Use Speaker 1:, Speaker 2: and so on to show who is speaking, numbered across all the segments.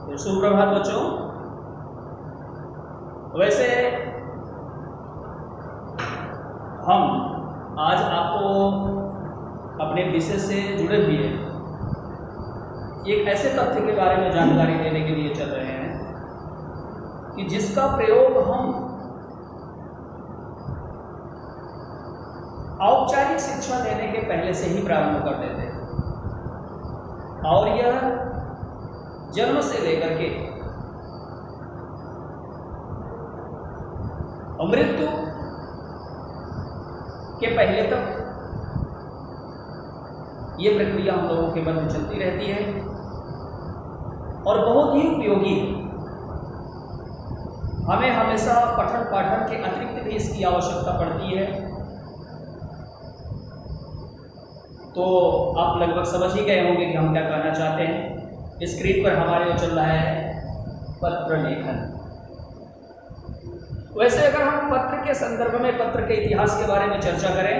Speaker 1: तो सुप्रभात बच्चों। वैसे हम आज आपको अपने विषय से जुड़े हुए एक ऐसे तथ्य के बारे में जानकारी देने के लिए चल रहे हैं कि जिसका प्रयोग हम औपचारिक शिक्षा देने के पहले से ही प्रारंभ कर देते हैं और यह जन्म से लेकर के मृत्यु के पहले तक ये प्रक्रिया हम लोगों के मन में चलती रहती है और बहुत ही उपयोगी है। हमें हमेशा पठन पाठन के अतिरिक्त भी इसकी आवश्यकता पड़ती है। तो आप लगभग समझ ही गए होंगे कि हम क्या कहना चाहते हैं। स्क्रीन पर हमारे जो चल रहा है पत्र लेखन। वैसे अगर हम पत्र के संदर्भ में पत्र के इतिहास के बारे में चर्चा करें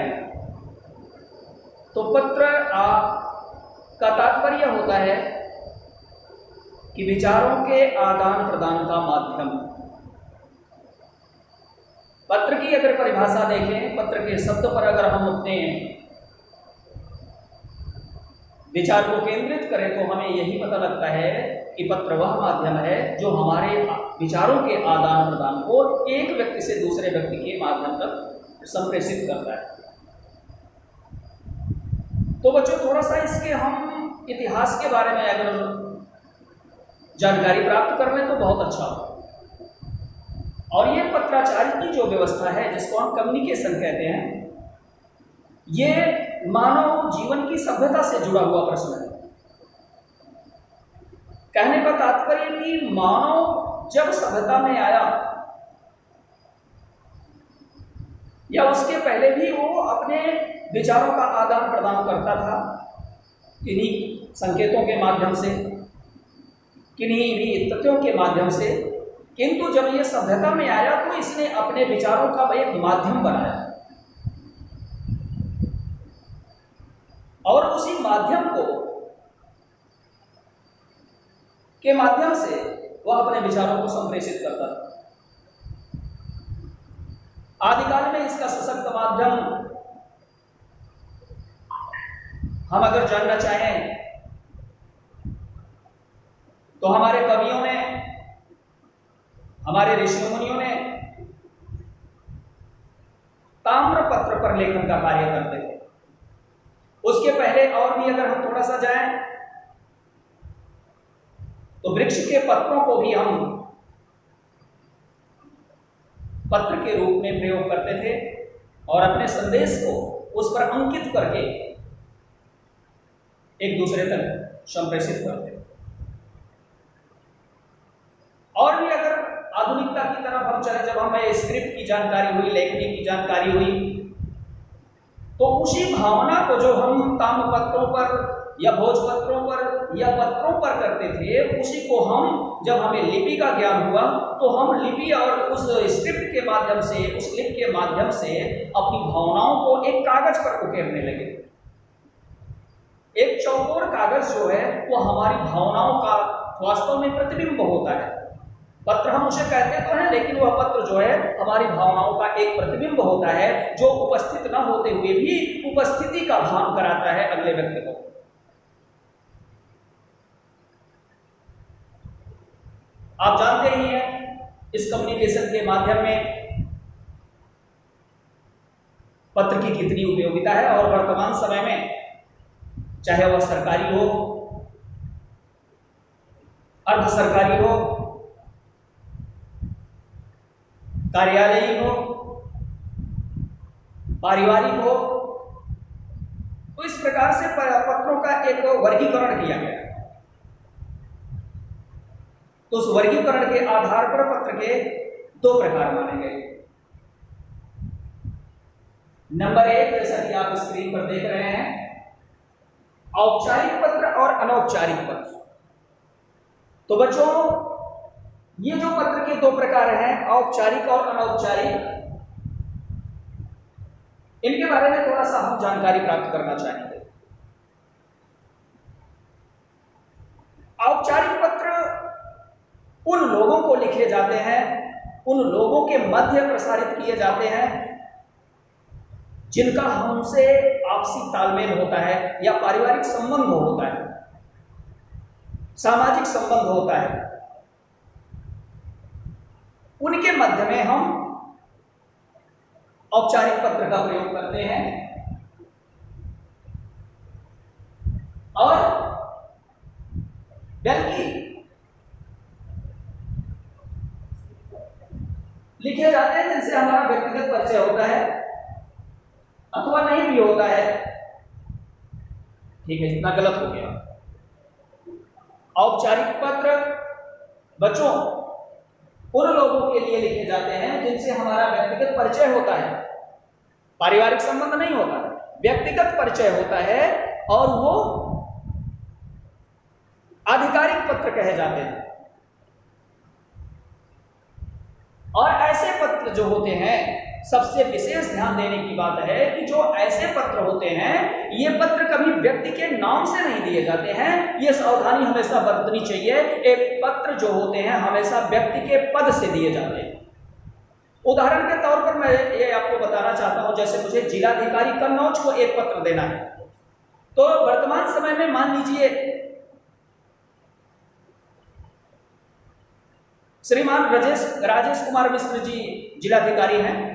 Speaker 1: तो पत्र का तात्पर्य होता है कि विचारों के आदान प्रदान का माध्यम। पत्र की अगर परिभाषा देखें, पत्र के शब्द पर अगर हम अपने विचार को केंद्रित करें तो हमें यही पता लगता है कि पत्र वह माध्यम है जो हमारे विचारों के आदान प्रदान को एक व्यक्ति से दूसरे व्यक्ति के माध्यम तक संप्रेषित करता है। तो बच्चों थोड़ा सा इसके हम इतिहास के बारे में अगर जानकारी प्राप्त कर लें तो बहुत अच्छा हो। और ये पत्राचार की जो व्यवस्था है जिसको हम कम्युनिकेशन कहते हैं, ये मानव जीवन की सभ्यता से जुड़ा हुआ प्रश्न है। कहने का तात्पर्य कि मानव जब सभ्यता में आया या उसके पहले भी वो अपने विचारों का आदान प्रदान करता था किन्हीं संकेतों के माध्यम से, किन्हीं भी तथ्यों के माध्यम से। किंतु जब ये सभ्यता में आया तो इसने अपने विचारों का एक माध्यम बनाया और उसी माध्यम के माध्यम से वह अपने विचारों को संप्रेषित करता था। आदिकाल में इसका सशक्त माध्यम हम अगर जानना चाहें तो हमारे कवियों ने, हमारे ऋषि मुनियों ने ताम्रपत्र पर लेखन का कार्य करते थे। उसके पहले और भी अगर हम थोड़ा सा जाएं तो वृक्ष के पत्रों को भी हम पत्र के रूप में प्रयोग करते थे और अपने संदेश को उस पर अंकित करके एक दूसरे तक संप्रेषित करते थे। और भी अगर आधुनिकता की तरफ हम चले, जब हमें स्क्रिप्ट की जानकारी हुई, लेखनी की जानकारी हुई, तो उसी भावना को जो हम ताम्रपत्रों पर या भोजपत्रों पर या पत्रों पर करते थे, उसी को हम, जब हमें लिपि का ज्ञान हुआ तो हम लिपि और उस स्क्रिप्ट के माध्यम से, उस लिपि के माध्यम से अपनी भावनाओं को एक कागज पर उकेरने लगे। एक चौकोर कागज जो है वो हमारी भावनाओं का वास्तव में प्रतिबिंब होता है। पत्र हम उसे कहते तो हैं, लेकिन वह पत्र जो है हमारी भावनाओं का एक प्रतिबिंब होता है जो उपस्थित न होते हुए भी उपस्थिति का भान कराता है अगले व्यक्ति को। आप जानते ही हैं इस कम्युनिकेशन के माध्यम में पत्र की कितनी उपयोगिता है और वर्तमान समय में चाहे वह सरकारी हो, अर्ध सरकारी हो, कार्यालयी हो, पारिवारिक हो, तो इस प्रकार से पत्रों का एक वर्गीकरण किया गया। तो उस वर्गीकरण के आधार पर पत्र के दो प्रकार माने गए। नंबर एक, जैसा कि आप स्क्रीन पर देख रहे हैं, औपचारिक पत्र और अनौपचारिक पत्र। तो बच्चों ये जो पत्र के दो प्रकार हैं, औपचारिक और अनौपचारिक, इनके बारे में थोड़ा सा हम जानकारी प्राप्त करना चाहेंगे। औपचारिक पत्र लोगों के मध्य प्रसारित किए जाते हैं जिनका हमसे आपसी तालमेल होता है या पारिवारिक संबंध होता है, सामाजिक संबंध होता है, उनके मध्य में हम औपचारिक पत्र का प्रयोग करते हैं। और बल्कि लिखे जाते हैं जिनसे हमारा व्यक्तिगत परिचय होता है अथवा नहीं भी होता है। ठीक है, इतना गलत हो गया। औपचारिक पत्र बच्चों उन लोगों के लिए लिखे जाते हैं जिनसे हमारा व्यक्तिगत परिचय होता है, पारिवारिक संबंध नहीं होता, व्यक्तिगत परिचय होता है, और वो आधिकारिक पत्र कहे जाते हैं। और ऐसे पत्र जो होते हैं, सबसे विशेष ध्यान देने की बात है कि जो ऐसे पत्र होते हैं, ये पत्र कभी व्यक्ति के नाम से नहीं दिए जाते हैं। ये सावधानी हमेशा बरतनी चाहिए। एक पत्र जो होते हैं हमेशा व्यक्ति के पद से दिए जाते हैं। उदाहरण के तौर पर मैं ये आपको बताना चाहता हूं, जैसे मुझे जिलाधिकारी कन्नौज को एक पत्र देना है, तो वर्तमान समय में मान लीजिए श्रीमान राजेश कुमार मिश्र जी जिलाधिकारी हैं,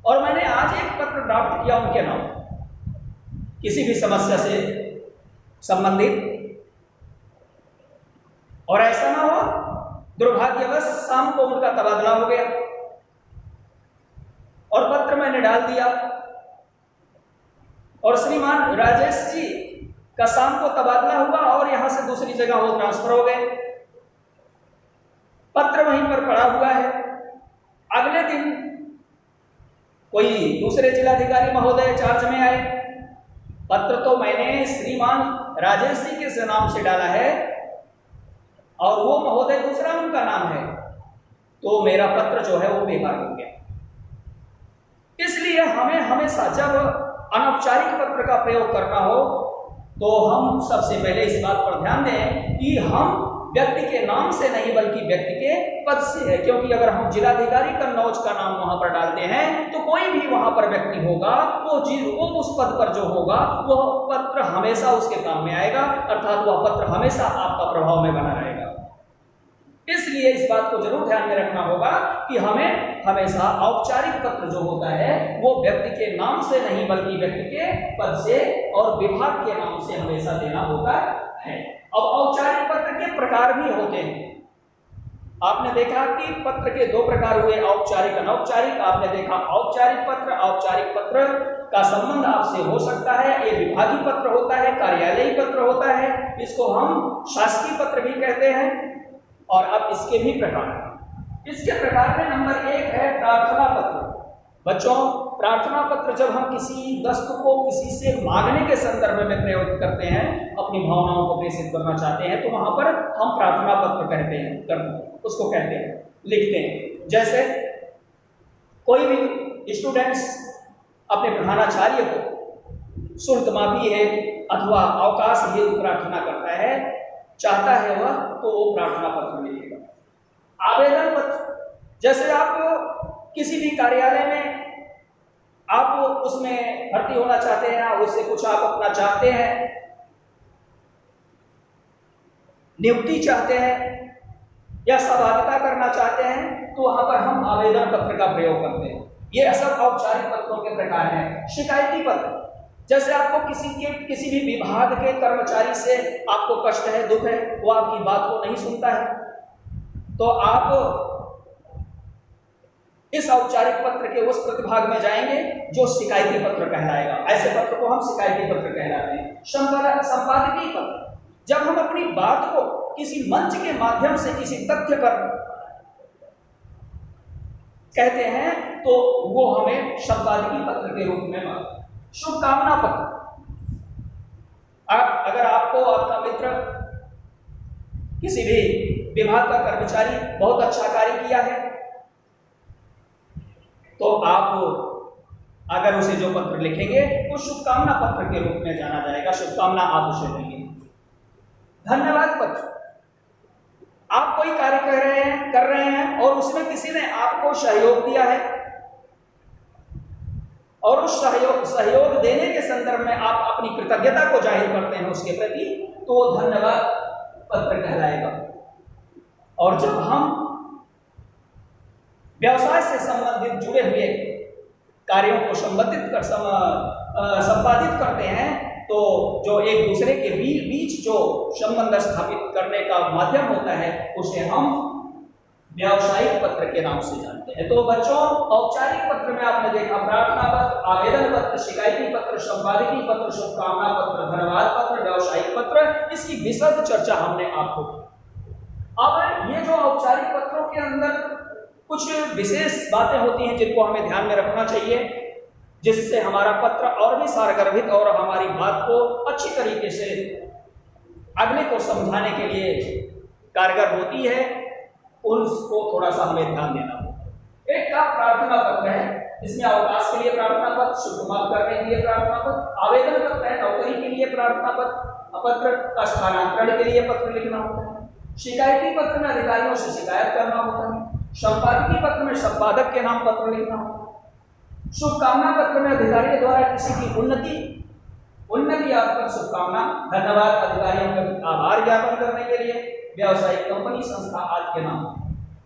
Speaker 1: और मैंने आज एक पत्र ड्राफ्ट किया उनके नाम, किसी भी समस्या से संबंधित, और ऐसा ना हो दुर्भाग्यवश शाम को उनका तबादला हो गया और पत्र मैंने डाल दिया, और श्रीमान राजेश जी का शाम को तबादला हुआ और यहां से दूसरी जगह वो ट्रांसफर हो गए। पत्र वहीं पर पड़ा हुआ है। अगले दिन कोई दूसरे जिलाधिकारी महोदय चार्ज में आए। पत्र तो मैंने श्रीमान राजेश जी के नाम से डाला है और वो महोदय दूसरा उनका नाम है, तो मेरा पत्र जो है वो बेकार हो गया। इसलिए हमें हमेशा जब अनौपचारिक पत्र का प्रयोग करना हो तो हम सबसे पहले इस बात पर ध्यान दें कि हम व्यक्ति के नाम से नहीं बल्कि व्यक्ति के पद से है। क्योंकि अगर हम जिलाधिकारी कन्नौज का नाम वहां पर डालते हैं तो कोई भी वहां पर व्यक्ति होगा, वो उस पद पर जो होगा वह पत्र हमेशा उसके काम में आएगा, अर्थात वह पत्र हमेशा आपका प्रभाव में बना रहेगा। इसलिए इस बात को जरूर ध्यान में रखना होगा कि हमें हमेशा औपचारिक पत्र जो होता है वो व्यक्ति के नाम से नहीं बल्कि व्यक्ति के पद से और विभाग के नाम से हमेशा देना होता है। अब औपचारिक पत्र के प्रकार भी होते हैं। आपने देखा कि पत्र के दो प्रकार हुए, औपचारिक अनौपचारिक। आपने देखा औपचारिक पत्र का संबंध आपसे हो सकता है, ये विभागीय पत्र होता है, कार्यालयीय पत्र होता है, इसको हम शासकीय पत्र भी कहते हैं। और अब इसके भी प्रकार हैं। इसके प्रकार में नंबर 1 है प्रार्थना पत्र। बच्चों, प्रार्थना पत्र जब हम किसी वस्तु को किसी से मांगने के संदर्भ में प्रयोग करते हैं, अपनी भावनाओं को प्रेषित करना चाहते हैं, तो वहां पर हम प्रार्थना पत्र कहते हैं, लिखते हैं। जैसे कोई भी स्टूडेंट्स अपने प्रधानाचार्य को शुल्क माफी है अथवा अवकाश हेतु प्रार्थना करता है, चाहता है वह, तो वो प्रार्थना पत्र लिखेगा। आवेदन पत्र, जैसे आप किसी भी कार्यालय में आप उसमें भर्ती होना चाहते हैं, उससे कुछ आप अपना चाहते हैं, नियुक्ति चाहते हैं या सहभागिता करना चाहते हैं, तो वहां पर हम आवेदन पत्र का प्रयोग करते हैं। ये सब औपचारिक पत्रों के प्रकार हैं। शिकायती पत्र, जैसे आपको किसी भी विभाग के कर्मचारी से आपको कष्ट है, दुख है, वो आपकी बात को नहीं सुनता है, तो आप इस औपचारिक पत्र के उस प्रतिभाग में जाएंगे जो शिकायती पत्र कहलाएगा। ऐसे पत्र को हम शिकायती पत्र कहलाते हैं। संपादकीय पत्र, जब हम अपनी बात को किसी मंच के माध्यम से किसी तथ्य पर कहते हैं तो वो हमें संपादकीय पत्र के रूप में। शुभकामना पत्र, अगर आपको आपका मित्र किसी भी विभाग का कर्मचारी बहुत अच्छा कार्य किया है तो आप अगर उसे जो पत्र लिखेंगे तो शुभकामना पत्र के रूप में जाना जाएगा। शुभकामना आप उसे देंगे। धन्यवाद पत्र, आप कोई कार्य कर रहे हैं और उसमें किसी ने आपको सहयोग दिया है और उस सहयोग देने के संदर्भ में आप अपनी कृतज्ञता को जाहिर करते हैं उसके प्रति, तो धन्यवाद पत्र कहलाएगा। और जब हम व्यवसाय से संबंधित जुड़े हुए कार्यों को संपादित करते हैं, तो जो एक दूसरे के बीच जो संबंध स्थापित करने का माध्यम होता है उसे हम व्यावसायिक पत्र के नाम से जानते हैं। तो बच्चों, औपचारिक पत्र में आपने देखा प्रार्थना पत्र, आवेदन पत्र, शिकायती पत्र, संपादकीय पत्र, शुभकामना पत्र, धन्यवाद पत्र, व्यावसायिक पत्र, इसकी विशद चर्चा हमने आपको की। अब ये जो औपचारिक पत्रों के अंदर कुछ विशेष बातें होती हैं जिनको हमें ध्यान में रखना चाहिए, जिससे हमारा पत्र और भी सारगर्भित और हमारी बात को अच्छी तरीके से अगले को समझाने के लिए कारगर होती है, उसको थोड़ा सा हमें ध्यान देना होगा। एक का प्रार्थना पत्र है, इसमें अवकाश के लिए प्रार्थना पत्र, शुभकामना करने के लिए प्रार्थना पत्र, आवेदन पत्र है, नौकरी के लिए प्रार्थना पत्र, स्थानांतरण के लिए पत्र लिखना होता है, शिकायती पत्र में अधिकारियों से शिकायत करना होता है, संपादकीय पत्र में संपादक के नाम पत्र लिखना होता है, शुभकामना पत्र में अधिकारी द्वारा किसी की उन्नति याद कर शुभकामना, धन्यवाद अधिकारियों का आभार ज्ञापन करने के लिए, व्यावसायिक कंपनी, संस्था आदि के नाम।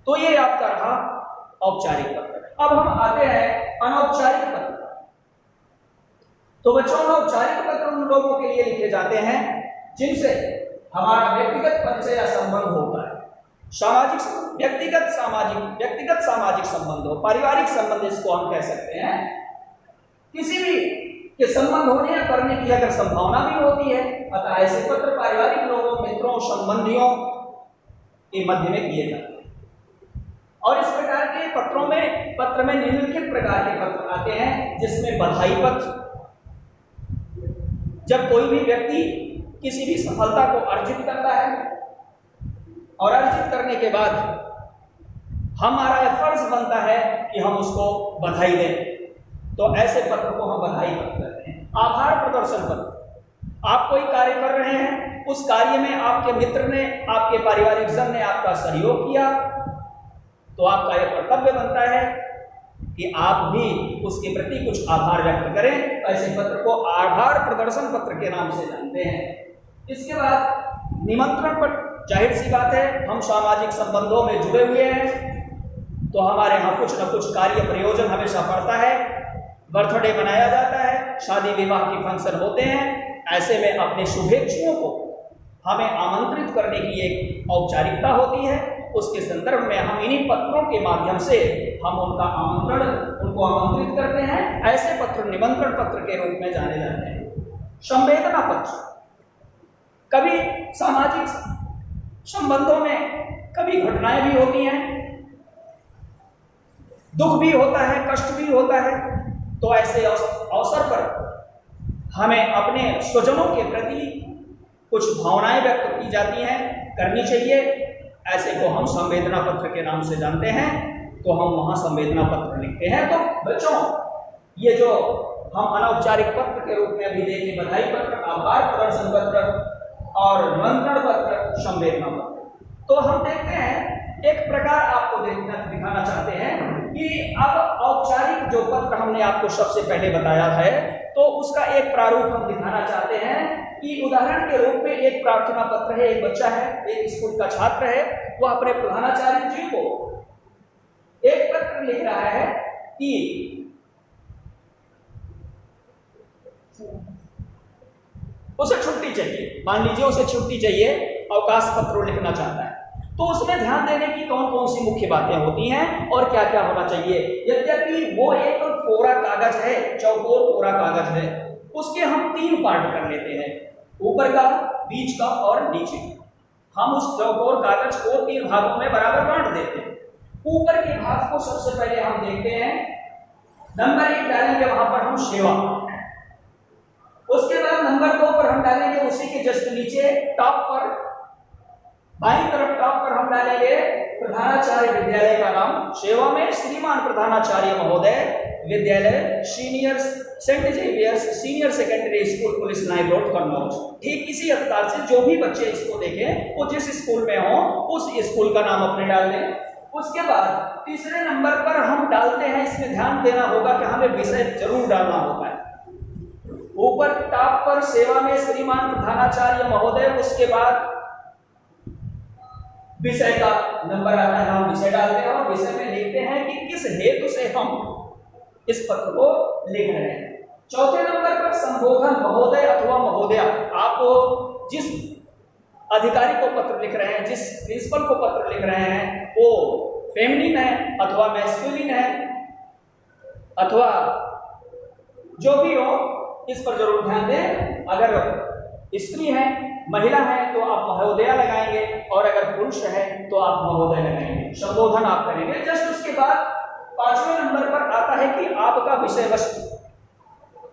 Speaker 1: तो ये आपका रहा औपचारिक पत्र। अब हम आते हैं अनौपचारिक पत्र। तो बच्चों, अनौपचारिक पत्र उन लोगों के लिए लिखे जाते हैं जिनसे हमारा व्यक्तिगत परिचय या संबंध होता है। व्यक्तिगत सामाजिक संबंध हो, पारिवारिक संबंध इसको हम कह सकते हैं। किसी भी के संबंध होने या करने की अगर संभावना भी होती है, अतः ऐसे पत्र पारिवारिक लोगों, मित्रों, संबंधियों के मध्य में किए जाते हैं। और इस प्रकार के पत्र में निम्नलिखित प्रकार के पत्र आते हैं, जिसमें बधाई पत्र, जब कोई भी व्यक्ति किसी भी सफलता को अर्जित करता है और अर्जित करने के बाद हमारा यह फर्ज बनता है कि हम उसको बधाई दें, तो ऐसे पत्र को हम बधाई पत्र कहते हैं। आभार प्रदर्शन पत्र, आप कोई कार्य कर रहे हैं, उस कार्य में आपके मित्र ने, आपके पारिवारिक जन ने आपका सहयोग किया, तो आपका यह कर्तव्य बनता है कि आप भी उसके प्रति कुछ आभार व्यक्त करें। ऐसे पत्र को आभार प्रदर्शन पत्र के नाम से जानते हैं। इसके बाद निमंत्रण पत्र, जाहिर सी बात है हम सामाजिक संबंधों में जुड़े हुए हैं, तो हमारे यहाँ कुछ न कुछ कार्य प्रयोजन हमेशा पड़ता है, बर्थडे मनाया जाता है, शादी विवाह के फंक्शन होते हैं। ऐसे में अपने शुभेच्छुओं को हमें आमंत्रित करने की एक औपचारिकता होती है। उसके संदर्भ में हम इन्हीं पत्रों के माध्यम से हम उनको आमंत्रित करते हैं। ऐसे पत्र निमंत्रण पत्र के रूप में जाने जाते हैं। संवेदना पत्र, कभी सामाजिक संबंधों में कभी घटनाएं भी होती हैं, दुख भी होता है, कष्ट भी होता है, तो ऐसे अवसर पर हमें अपने स्वजनों के प्रति कुछ भावनाएं व्यक्त की जाती हैं, करनी चाहिए। ऐसे को हम संवेदना पत्र के नाम से जानते हैं, तो हम वहां संवेदना पत्र लिखते हैं। तो बच्चों, ये जो हम अनौपचारिक पत्र के रूप में अभी देखे, बधाई पत्र, आभार प्रदर्शन पत्र और निमंत्रण पत्र, संवेदना पत्र, तो हम देखते हैं एक प्रकार आपको दिखाना चाहते हैं कि अब औपचारिक जो पत्र हमने आपको सबसे पहले बताया है, तो उसका एक प्रारूप हम दिखाना चाहते हैं कि उदाहरण के रूप में एक प्रार्थना पत्र है, एक बच्चा है, एक स्कूल का छात्र है, वह अपने प्रधानाचार्य जी को एक पत्र लिख रहा है कि उसे छुट्टी चाहिए, मान लीजिए उसे छुट्टी चाहिए, अवकाश पत्र लिखना चाहता है, तो उसमें ध्यान देने की कौन कौन सी मुख्य बातें होती हैं और क्या क्या होना चाहिए। यद्यपि वो एक कोरा कागज है, चौकोर कोरा कागज है, उसके हम 3 पार्ट कर लेते हैं, ऊपर का, बीच का और नीचे का। हम उस चौकोर कागज को 3 भागों में बराबर बांट देते हैं। ऊपर के भाग को सबसे पहले हम देखते हैं, नंबर 1 डालेंगे वहां पर हम सेवा, उसके बाद नंबर 2 पर हम डालेंगे उसी के जस्ट नीचे टॉप पर, बाईं तरफ टॉप पर हम डालेंगे प्रधानाचार्य विद्यालय का नाम सेवा में श्रीमान प्रधानाचार्य महोदय विद्यालय senior Saint Xavier's senior secondary school police line road Kannauj. ठीक इसी अवतार से जो भी बच्चे इसको देखें वो जिस स्कूल में हो उस स्कूल का नाम अपने डाल दें। उसके बाद तीसरे नंबर पर हम डालते हैं, इसमें ध्यान देना होगा कि हमें विषय जरूर डालना होता है। ऊपर टॉप पर सेवा में श्रीमान प्रधानाचार्य महोदय, उसके बाद विषय का नंबर आता है, हम विषय डालते हैं और विषय में लिखते हैं कि किस हेतु से हम इस पत्र को लिख रहे हैं। चौथे नंबर पर संबोधन महोदय अथवा महोदया, आप जिस अधिकारी को पत्र लिख रहे हैं, जिस प्रिंसिपल को पत्र लिख रहे हैं, वो फेमिनिन है अथवा मैस्कुलिन है अथवा जो भी हो, इस पर जरूर ध्यान दें। अगर स्त्री है, महिला है तो आप महोदया लगाएंगे और अगर पुरुष है तो आप महोदय लगाएंगे, संबोधन आप करेंगे। जस्ट उसके बाद पांचवें नंबर पर आता है कि आपका विषय वस्तु,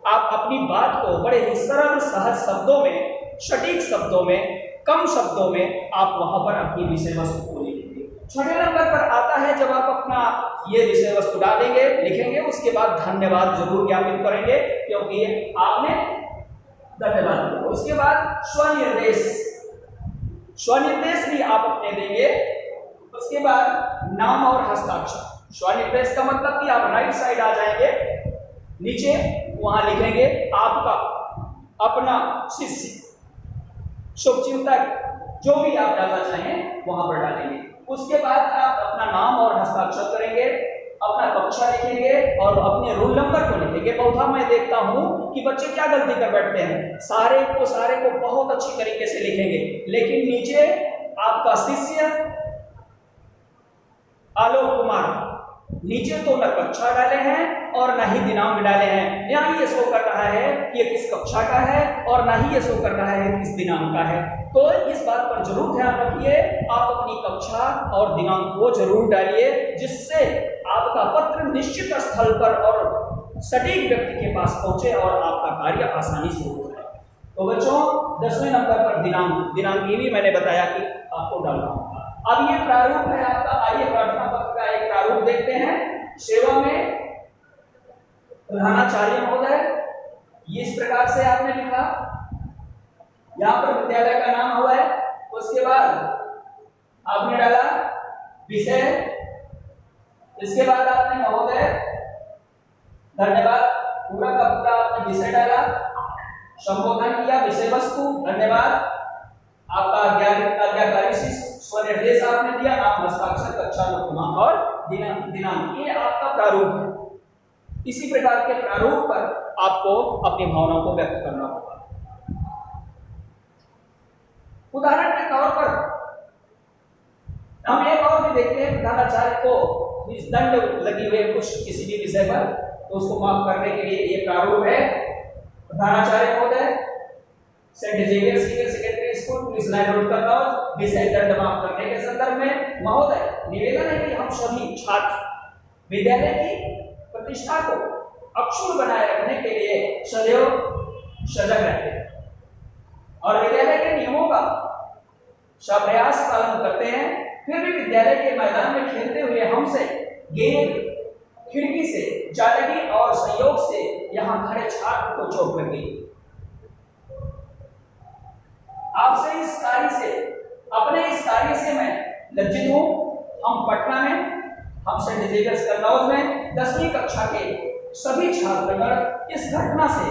Speaker 1: आप अपनी बात को बड़े ही सरल सहज शब्दों में, सटीक शब्दों में, कम शब्दों में आप वहां पर अपनी विषय वस्तु को लिखेंगे। छठे नंबर पर आता है जब आप अपना ये विषय वस्तु डालेंगे, लिखेंगे, उसके बाद धन्यवाद जरूर ज्ञापित करेंगे क्योंकि आपने धन्यवाद दिया। उसके बाद स्वनिर्देश भी आप अपने देंगे। उसके बाद नाम और हस्ताक्षर। स्वनिर्देश का मतलब कि आप राइट साइड आ जाएंगे, नीचे वहां लिखेंगे आपका, अपना, शिष्य, शुभचिंतक, जो भी आप डालना चाहें वहां पर डालेंगे। उसके बाद आप अपना नाम और हस्ताक्षर करेंगे, अपना कक्षा लिखेंगे और अपने रोल नंबर को लिखेंगे। बहुत मैं देखता हूं कि बच्चे क्या गलती कर बैठते हैं, सारे को बहुत अच्छी तरीके से लिखेंगे, लेकिन नीचे आपका शिष्य आलोक कुमार, नीचे तो न कक्षा डाले हैं और न ही दिनांक डाले हैं। यहाँ ये शो कर रहा है कि ये किस कक्षा का है और न ही ये शो कर रहा है किस दिनांक का है। तो इस बात पर जरूर ध्यान रखिए, आप अपनी कक्षा और दिनांक को जरूर डालिए, जिससे आपका पत्र निश्चित स्थल पर और सटीक व्यक्ति के पास पहुंचे और आपका कार्य आसानी से हो जाए। तो बच्चों 10वें नंबर पर दिनांक ये भी मैंने बताया कि आपको डालना होगा। अब ये प्रारूप है आपका, आइए प्रार्थना पत्र का एक प्रारूप देखते हैं। सेवा में प्रधानाचार्य महोदय, ये इस प्रकार से आपने लिखा, यहाँ पर विद्यालय का नाम हुआ है। उसके बाद आपने डाला विषय, इसके बाद आपने महोदय, धन्यवाद, पूरा का पूरा आपने विषय डाला, संबोधन किया, विषय वस्तु, धन्यवाद, आपका आज्ञाकारी स्वनिर्देश आपने दिया, नाम, हस्ताक्षर, कक्षा, क्रमांक और दिनांक। ये आपका प्रारूप है। इसी प्रकार के प्रारूप पर आपको अपनी भावनाओं को व्यक्त करना होगा। उदाहरण के तौर पर हम एक और भी देखते हैं, प्रधानाचार्य को दंड लगी हुई है कुछ किसी भी विषय पर, तो उसको माफ करने के लिए ये प्रारूप है। प्रधानाचार्य महोदय, Saint Xavier senior secondary school police line road Kannauj, विषय दंड माफ करने के संदर्भ में महोदय, निवेदन है कि हम सभी छात्र विद्यालय की प्रतिष्ठा को अक्षुण्ण बनाए रखने के लिए सदैव सजग रहते हैं और विद्यालय के नियमों का सप्रयास पालन करते हैं। फिर भी विद्यालय के मैदान में खेलते हुए हमसे गेंद खिड़की से जा लगी और संयोग से यहाँ खड़े छात्र को चोट लग गई। आपसे इस कार्य से, अपने इस कार्य से मैं लज्जित हूं। हम पटना में, हम सेंट जेवियर्स कन्नौज में 10वीं कक्षा के सभी छात्रगण इस घटना से,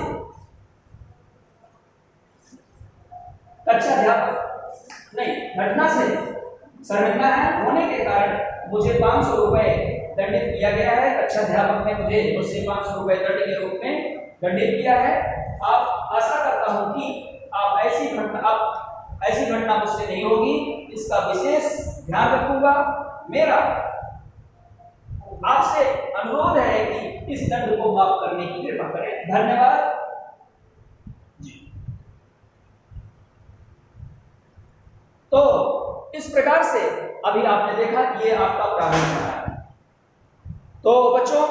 Speaker 1: घटना से शर्मिंदा है होने के कारण मुझे 500 रुपए दंडित किया गया है। कक्षाध्यापक ने मुझे उससे 500 रुपए दंड के रूप में दंडित किया है। आप आशा करता हूं कि आप ऐसी घटना मुझसे नहीं होगी, इसका विशेष ध्यान रखूंगा। मेरा आपसे अनुरोध है कि इस दंड को माफ करने की कृपा करें। धन्यवाद जी। तो इस प्रकार से अभी आपने देखा कि ये आपका प्रारंभ है। तो बच्चों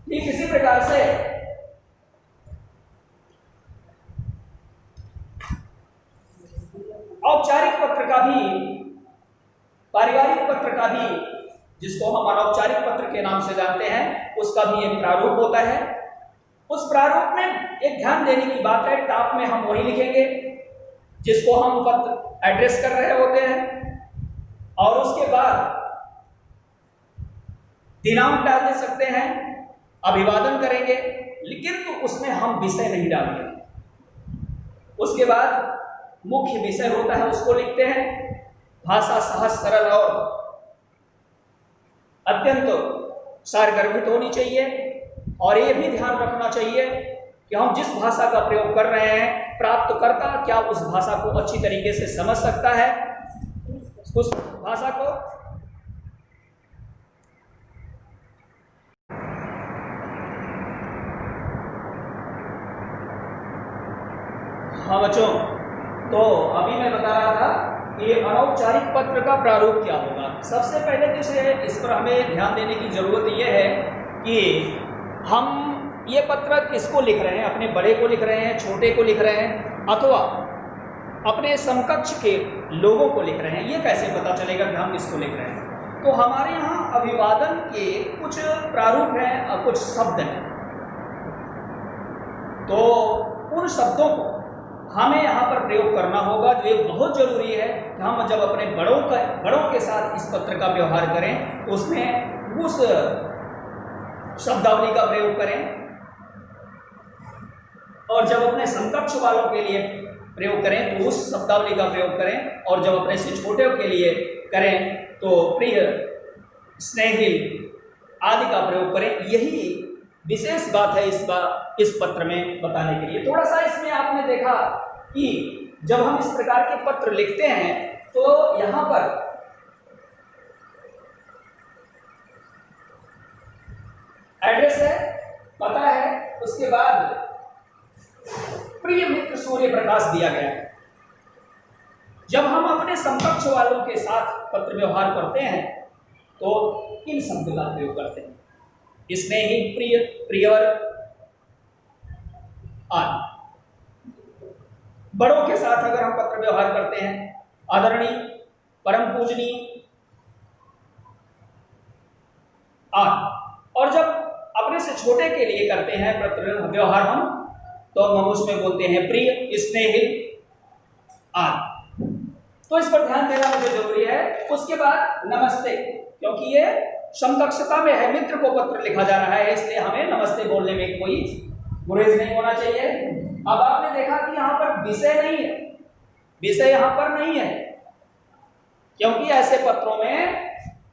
Speaker 1: ठीक इसी प्रकार से औपचारिक पत्र का भी पारिवारिक पत्र का भी, जिसको हम अनौपचारिक पत्र के नाम से जानते हैं, उसका भी एक प्रारूप होता है। उस प्रारूप में एक ध्यान देने की बात है, टॉप में हम वही लिखेंगे जिसको हम पत्र एड्रेस कर रहे होते हैं, और उसके बाद दिनांक डाल दे सकते हैं, अभिवादन करेंगे, लेकिन तो उसमें हम विषय नहीं डालेंगे। उसके बाद मुख्य विषय होता है, उसको लिखते हैं। भाषा सहज, सरल और अत्यंत सारगर्भित होनी चाहिए, और ये भी ध्यान रखना चाहिए कि हम जिस भाषा का प्रयोग कर रहे हैं, प्राप्तकर्ता क्या उस भाषा को अच्छी तरीके से समझ सकता है, उस भाषा को। हाँ बच्चों, तो अभी मैं बता रहा था कि अनौपचारिक पत्र का प्रारूप क्या होगा। सबसे पहले तो इस पर हमें ध्यान देने की जरूरत यह है कि हम ये पत्र किसको लिख रहे हैं, अपने बड़े को लिख रहे हैं, छोटे को लिख रहे हैं, अथवा अपने समकक्ष के लोगों को लिख रहे हैं। ये कैसे पता चलेगा कि हम किसको लिख रहे हैं? तो हमारे यहाँ अभिवादन के कुछ प्रारूप हैं और कुछ शब्द हैं, तो उन शब्दों को हमें यहाँ पर प्रयोग करना होगा। जो ये बहुत जरूरी है कि हम जब अपने बड़ों के साथ इस पत्र का व्यवहार करें, उसमें उस शब्दावली का प्रयोग करें, और जब अपने समकक्ष वालों के लिए प्रयोग करें तो उस शब्दावली का प्रयोग करें, और जब अपने से छोटे के लिए करें तो प्रिय, स्नेहिल आदि का प्रयोग करें। यही विशेष बात है इस पत्र में बताने के लिए। थोड़ा सा इसमें आपने देखा कि जब हम इस प्रकार के पत्र लिखते हैं तो यहाँ पर एड्रेस है, पता है, उसके बाद प्रिय मित्र सूर्य प्रकाश दिया गया है। जब हम अपने समकक्ष वालों के साथ पत्र व्यवहार करते हैं तो इन शब्द का प्रयोग करते हैं, स्नेही, प्रिय, प्रियवर आदि। बड़ों के साथ अगर हम पत्र व्यवहार करते हैं, आदरणीय, परम पूजनीय आदि। और जब अपने से छोटे के लिए करते हैं पत्र व्यवहार हम, तो हम उसमें बोलते हैं प्रिय, स्नेहिल आदि। तो इस पर ध्यान देना मुझे जरूरी है। उसके बाद नमस्ते, क्योंकि ये समकक्षता में है, मित्र को पत्र लिखा जा रहा है, इसलिए हमें नमस्ते बोलने में कोई गुरेज नहीं होना चाहिए। अब आपने देखा कि यहाँ पर विषय नहीं है, विषय यहाँ पर नहीं है, क्योंकि ऐसे पत्रों में,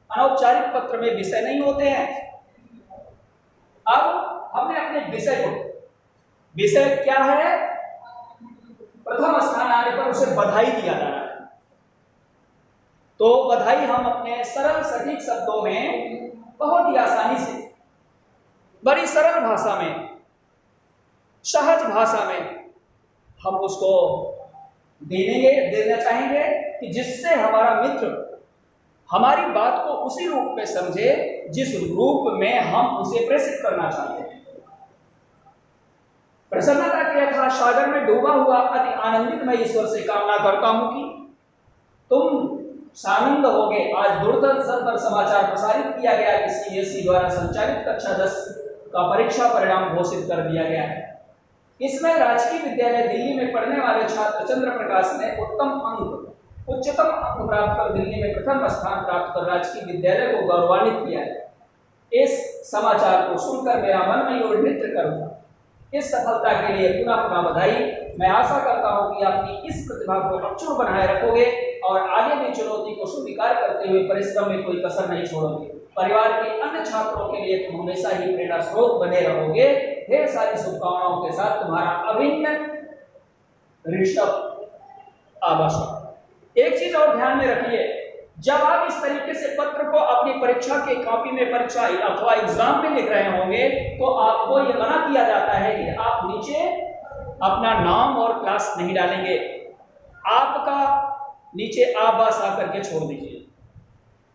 Speaker 1: अनौपचारिक पत्र में विषय नहीं होते हैं। अब हमने अपने विषय को, विषय क्या है, प्रथम स्थान आने पर उसे बधाई दिया जा रहा है, तो बधाई हम अपने सरल सटीक शब्दों में बहुत ही आसानी से, बड़ी सरल भाषा में, सहज भाषा में हम उसको देना चाहेंगे कि जिससे हमारा मित्र हमारी बात को उसी रूप में समझे जिस रूप में हम उसे प्रेषित करना चाहते हैं। प्रसन्नता के अथाह सागर में डूबा हुआ अति आनंदित मैं ईश्वर से कामना करता हूं कि तुम सानंद होगे। आज दूरदर्शन पर समाचार प्रसारित किया गया कि सीबीएसई द्वारा संचालित कक्षा 10 का परीक्षा परिणाम घोषित कर दिया गया है। इसमें राजकीय विद्यालय दिल्ली में पढ़ने वाले छात्र चंद्र प्रकाश ने उच्चतम अंक प्राप्त कर दिल्ली में प्रथम स्थान प्राप्त कर राजकीय विद्यालय को गौरवान्वित किया है। इस समाचार को सुनकर मेरा मन में और नृत्य करूंगा। इस सफलता के लिए पुनः पुनः बधाई। मैं आशा करता हूं कि अपनी इस प्रतिभा को अक्षुण्ण बनाए रखोगे और आगे भी चुनौती को स्वीकार करते हुए परिश्रम में कोई कसर नहीं छोड़ोगे। परिवार के अन्य छात्रों के लिए तुम हमेशा ही प्रेरणा स्रोत बने रहोगे। ढेर सारी शुभकामनाओं के साथ तुम्हारा अभिन्न ऋषभ आवासन। एक चीज और ध्यान में रखिए, जब आप इस तरीके से पत्र को अपनी परीक्षा के कॉपी में, परीक्षा अथवा एग्जाम में लिख रहे होंगे, तो आपको यह मना किया जाता है कि आप नीचे अपना नाम और क्लास नहीं डालेंगे। आपका नीचे आप बस आकर के छोड़ दीजिए।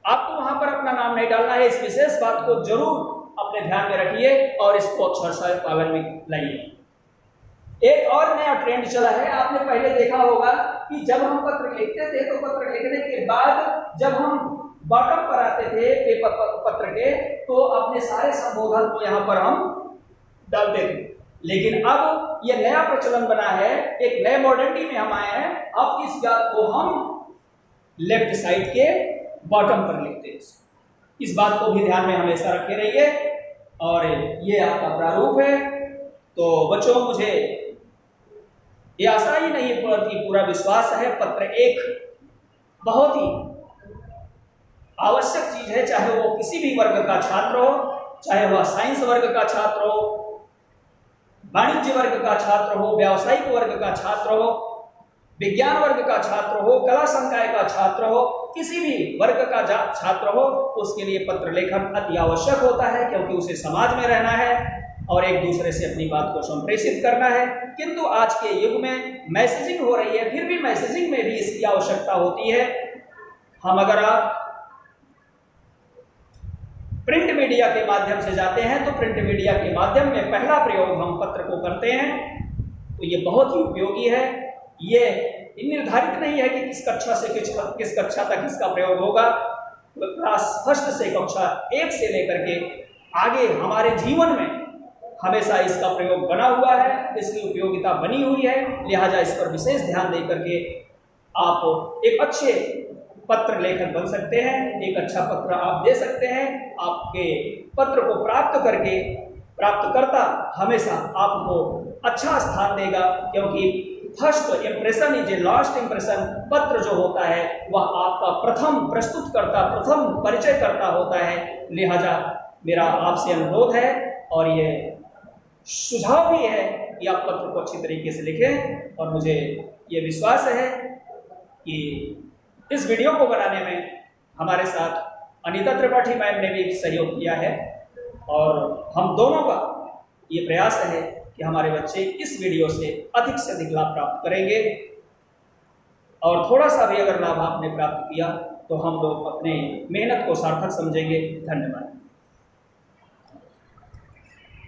Speaker 1: आपको वहां पर अपना नाम नहीं डालना है। इस विशेष बात को जरूर अपने ध्यान में रखिए और इसको अक्षरशः पालन में लाइए। एक और नया ट्रेंड चला है, आपने पहले देखा होगा कि जब हम पत्र लिखते थे तो पत्र लिखने के बाद जब हम बॉटम पर आते थे पेपर पत्र के, तो अपने सारे संबोधन को यहाँ पर हम डालते थे। लेकिन अब ये नया प्रचलन बना है, एक नए मॉडर्निटी में हम आए हैं, अब इस बात को हम लेफ्ट साइड के बॉटम पर लिखते हैं। इस बात को भी ध्यान में हमेशा रखे रहिए। और ये आपका प्रारूप है। तो बच्चों, मुझे ये आशा ही नहीं कि पूरा विश्वास है, पत्र एक बहुत ही आवश्यक चीज है, चाहे वो किसी भी वर्ग का छात्र हो, चाहे वह साइंस वर्ग का छात्र हो, वाणिज्य वर्ग का छात्र हो, व्यावसायिक वर्ग का छात्र हो, विज्ञान वर्ग का छात्र हो, कला संकाय का छात्र हो, किसी भी वर्ग का छात्र हो, उसके लिए पत्र लेखन अति आवश्यक होता है, क्योंकि उसे समाज में रहना है और एक दूसरे से अपनी बात को संप्रेषित करना है। किंतु आज के युग में मैसेजिंग हो रही है, फिर भी मैसेजिंग में भी इसकी आवश्यकता होती है। हम अगर आप प्रिंट मीडिया के माध्यम से जाते हैं तो प्रिंट मीडिया के माध्यम में पहला प्रयोग हम पत्र को करते हैं, तो ये बहुत ही उपयोगी है। ये निर्धारित नहीं है कि किस कक्षा से किस कक्षा तक इसका प्रयोग होगा। क्लास फर्स्ट से कक्षा 1 से लेकर के आगे हमारे जीवन में हमेशा इसका प्रयोग बना हुआ है, इसकी उपयोगिता बनी हुई है। लिहाजा इस पर विशेष ध्यान दे करके आप एक अच्छे पत्र लेखक बन सकते हैं, एक अच्छा पत्र आप दे सकते हैं। आपके पत्र को प्राप्त करके प्राप्तकर्ता हमेशा आपको अच्छा स्थान देगा, क्योंकि first impression is a last impression. पत्र जो होता है वह आपका प्रथम प्रस्तुतकर्ता, प्रथम परिचयकर्ता होता है। लिहाजा मेरा आपसे अनुरोध है और ये सुझाव भी है कि आप पत्र को अच्छी तरीके से लिखें। और मुझे ये विश्वास है कि इस वीडियो को बनाने में हमारे साथ अनीता त्रिपाठी मैम ने भी सहयोग किया है, और हम दोनों का ये प्रयास है कि हमारे बच्चे इस वीडियो से अधिक लाभ प्राप्त करेंगे। और थोड़ा सा भी अगर लाभ आपने प्राप्त किया तो हम लोग अपने मेहनत को सार्थक समझेंगे। धन्यवाद।